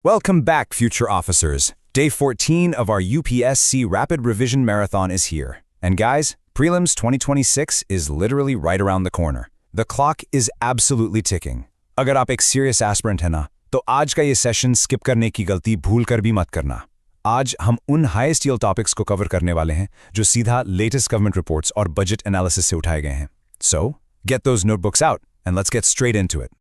Welcome back, future officers. Day 14 of our UPSC Rapid Revision Marathon is here. And guys, Prelims 2026 is literally right around the corner. The clock is absolutely ticking. अगर आप एक serious aspirant है ना, तो आज का ये session skip करने की गलती भूल कर भी मत करना। आज हम उन highest yield topics को cover करने वाले हैं जो सीधा latest government reports और budget analysis से उठाए गए हैं। So, get those notebooks out and let's get straight into it.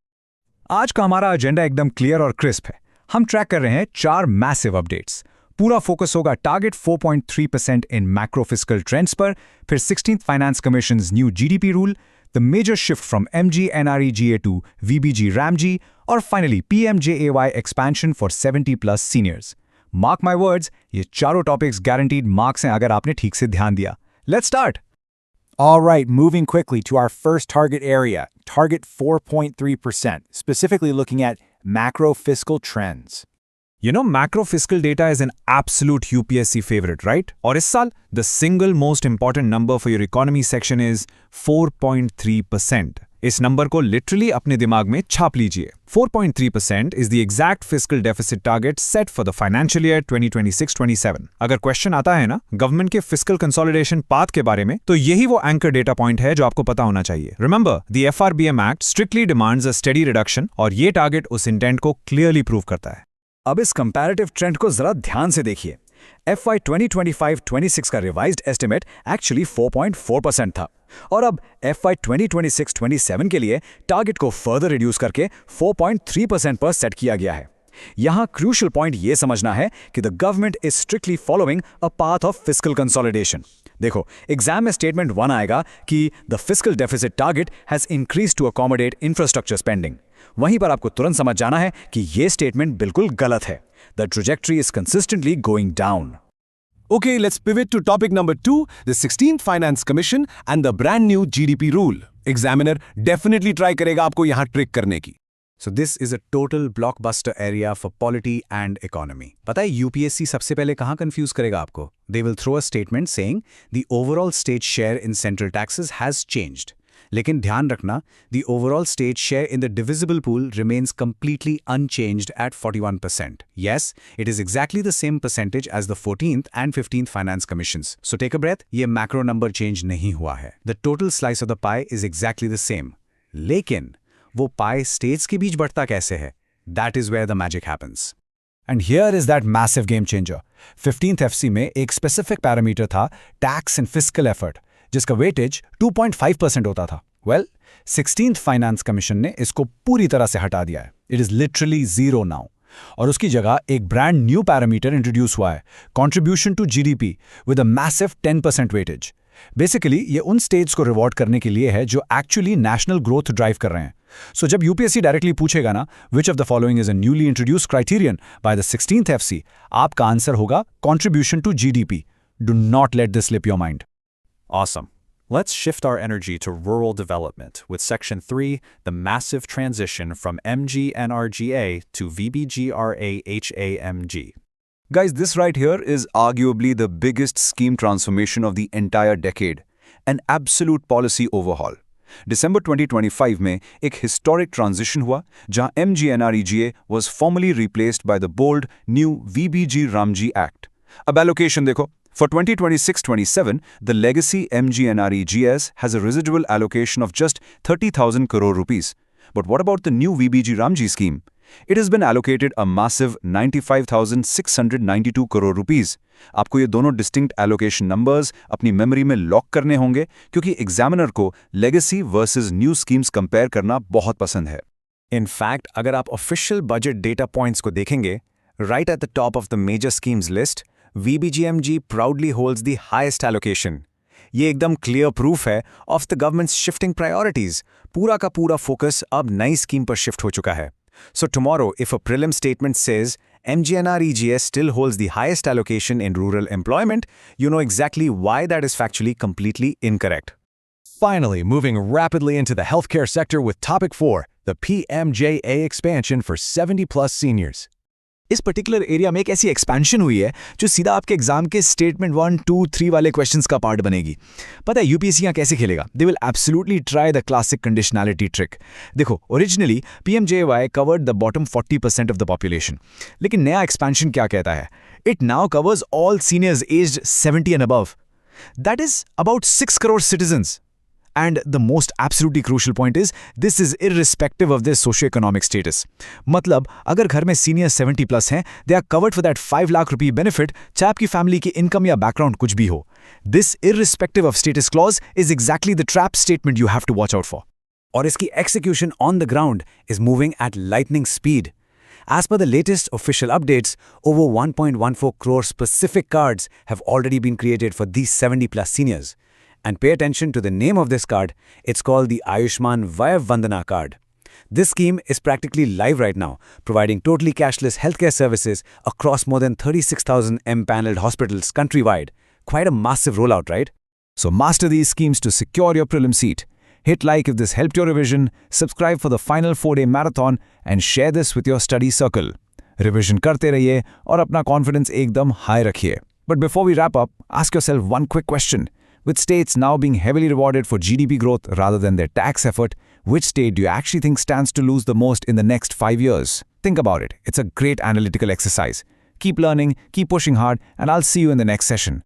आज का हमारा एजेंडा एकदम क्लियर और क्रिस्प है। हम ट्रैक कर रहे हैं 4 मैसिव अपडेट्स। पूरा फोकस होगा target 4.3% in macro fiscal trends पर, फिर 16th finance commissions new GDP rule, the major shift from MGNREGA to VBG RAMG और finally PMJAY expansion for 70+ seniors. Mark my words, ये चारों टॉपिक्स गारंटीड मार्क्स हैं अगर आपने ठीक से ध्यान दिया। Let's start. All right, moving quickly to our first target area, target 4.3%, specifically looking at macro fiscal trends. You know, macro fiscal data is an absolute UPSC favorite, right? और इस साल, the single most important number for your economy section is 4.3%. इस number को literally अपने दिमाग में छाप लीजिए। 4.3% is the exact fiscal deficit target set for the financial year 2026-27. अगर क्वेश्चन आता है ना गवर्नमेंट के फिस्कल कंसोलिडेशन पाथ के बारे में, तो यही वो एंकर डेटा पॉइंट है जो आपको पता होना चाहिए। Remember, the FRBM Act strictly demands a steady reduction और ये टारगेट उस इंटेंट को क्लियरली प्रूव करता है। अब इस कंपैरेटिव ट्रेंड को जरा ध्यान से देखिए। FY 2025-26 का रिवाइज्ड एस्टिमेट एक्चुअली 4.4% था और अब FY 2026-27 के लिए टारगेट को फर्दर रिड्यूस करके 4.3% पर सेट किया गया है। यहां क्रूशियल पॉइंट यह समझना है कि the government is strictly following a path of fiscal consolidation. देखो, एग्जाम में स्टेटमेंट 1 आएगा कि the fiscal deficit target has increase to accommodate infrastructure spending. वहीं पर आपको तुरंत समझ जाना है कि यह स्टेटमेंट बिल्कुल गलत है। The trajectory is consistently going down. Okay, let's pivot to topic number 2, the 16th Finance Commission and the brand new GDP rule. Examiner definitely try करेगा आपको यहाँ trick करने की। So this is a total blockbuster area for polity and economy. पता है UPSC सबसे पहले कहाँ confuse करेगा आपको? They will throw a statement saying the overall state share in central taxes has changed. लेकिन ध्यान रखना, the overall state share in the divisible pool remains completely unchanged at 41%. Yes, it is exactly the same percentage as the 14th and 15th Finance Commissions. So take a breath, ये macro number change नहीं हुआ है. The total slice of the pie is exactly the same. लेकिन वो pie states के बीच बढ़ता कैसे है? That is where the magic happens. And here is that massive game changer. 15th FC में एक specific parameter था tax and fiscal effort, जिसका वेटेज 2.5% होता था। Well, 16th फाइनेंस कमीशन ने इसको पूरी तरह से हटा दिया है। It is literally zero now. और उसकी जगह एक ब्रांड न्यू पैरामीटर इंट्रोड्यूस हुआ है, contribution to GDP with a massive 10% weightage. Basically ये उन स्टेट्स को रिवॉर्ड करने के लिए है जो एक्चुअली नेशनल ग्रोथ ड्राइव कर रहे हैं। सो जब यूपीएससी डायरेक्टली पूछेगा ना which of the following is a newly introduce criterion by the 16th FC, आपका आंसर होगा contribution to GDP. Do not let this slip your mind. Awesome. Let's shift our energy to rural development with Section 3, the massive transition from MGNRGA to VBGRAHAMG. Guys, this right here is arguably the biggest scheme transformation of the entire decade, an absolute policy overhaul. December 2025 में एक historic transition हुआ जहां MGNREGA was formally replaced by the bold new VBG RAMG Act. अब allocation देखो, for 2026-27, the legacy MGNREGS has a residual allocation of just 30,000 crore rupees. But what about the new VBG RAMG scheme? It has been allocated a massive 95,692 crore rupees. आपको ये दोनों distinct allocation numbers अपनी memory में lock करने होंगे क्योंकि examiner को legacy versus new schemes compare करना बहुत पसंद है। In fact, अगर आप official budget data points को देखेंगे, right at the top of the major schemes list, VBGMG proudly holds the highest allocation. ये एकदम clear proof है of the government's shifting priorities. पूरा का पूरा focus अब नई scheme पर shift हो चुका है. So tomorrow, if a prelim statement says MGNREGS still holds the highest allocation in rural employment, you know exactly why that is factually completely incorrect. Finally, moving rapidly into the healthcare sector with topic 4, the PMJA expansion for 70+ seniors. इस particular area में एक ऐसी expansion हुई है जो सीधा आपके exam के स्टेटमेंट 1, 2, 3 वाले क्वेश्चंस का पार्ट बनेगी। पता है यूपीएससी यहाँ कैसे खेलेगा? They will absolutely try the classic conditionality trick. देखो, originally PMJAY covered the bottom 40% of the population, लेकिन नया एक्सपेंशन क्या कहता है? It now covers all seniors aged 70 and above. That is about 6 crore citizens. And the most absolutely crucial point is, this is irrespective of their socio-economic status. मतलब अगर घर में senior 70 plus हैं, they are covered for that 5 lakh rupee benefit, चाहे आपकी family की income या background कुछ भी हो. This irrespective of status clause is exactly the trap statement you have to watch out for. और इसकी execution on the ground is moving at lightning speed. As per the latest official updates, over 1.14 crore specific cards have already been created for these 70 plus seniors. And pay attention to the name of this card. It's called the Ayushman Vayav Vandana card. This scheme is practically live right now, providing totally cashless healthcare services across more than 36,000 M-paneled hospitals countrywide. Quite a massive rollout, right? So master these schemes to secure your prelim seat. Hit like if this helped your revision, subscribe for the final 4-day marathon, and share this with your study circle. Revision करते रहिए और अपना confidence एकदम high रखिए. But before we wrap up, ask yourself one quick question. With states now being heavily rewarded for GDP growth rather than their tax effort, which state do you actually think stands to lose the most in the next 5 years? Think about it. It's a great analytical exercise. Keep learning, keep pushing hard, and I'll see you in the next session.